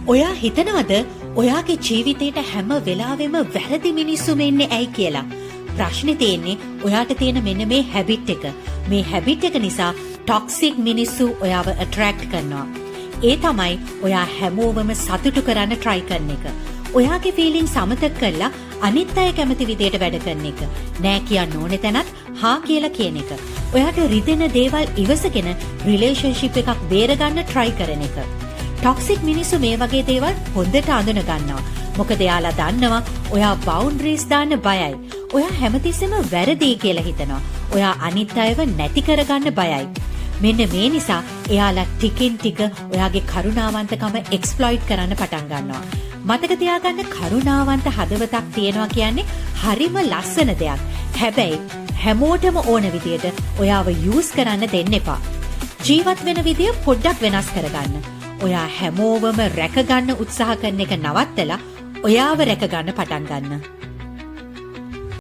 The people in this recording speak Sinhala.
ඔයා හිතනවද ඔයාගේ ජීවිතේට හැම වෙලාවෙම වැරදි මිනිස්සුම එන්නේ ඇයි කියලා? ප්‍රශ්නේ තියෙන්නේ ඔයාට තියෙන මෙන්න මේ හැබිට් එක. මේ හැබිට් එක නිසා ටොක්සික් මිනිස්සු ඔයාව ඇට්‍රැක්ට් කරනවා. ඒ තමයි ඔයා හැමෝවම සතුටු කරන්න try කරන එක. ඔයාගේ ෆීලිංග්ස් අමතක කරලා අනිත් අය කැමති විදියට වැඩ කරන එක. නෑ කියන්න ඕනේ තැනත් හා කියලා කියන එක. ඔයාට රිදෙන දේවල් ඉවසගෙන රිලේෂන්ෂිප් එකක් බේරගන්න try කරන එක. ටොක්සික් මිනිස්සු මේ වගේ දේවල් හොඳට අඳුන ගන්නවා. මොකද එයාලා දන්නවා ඔයා බවුන්ඩරිස් දාන්න බයයි. ඔයා හැමතිස්සෙම වැරදි කියලා හිතනවා. ඔයා අනිත් අයව නැති කරගන්න බයයි. මෙන්න මේ නිසා එයාලා ටිකින් ටික ඔයාගේ කරුණාවන්තකම එක්ස්ප්ලොයිට් කරන්න පටන් ගන්නවා. මතක තියාගන්න කරුණාවන්ත හදවතක් තියනවා කියන්නේ හරිම ලස්සන දෙයක්. හැබැයි හැමෝටම ඕන විදියට ඔයාව යූස් කරන්න දෙන්න එපා. ජීවත් වෙන විදිය පොඩ්ඩක් වෙනස් කරගන්න. ඔයා හැමෝවම රැකගන්න උත්සාහ කරන එක නවත්තලා ඔයාව රැකගන්න පටන් ගන්න.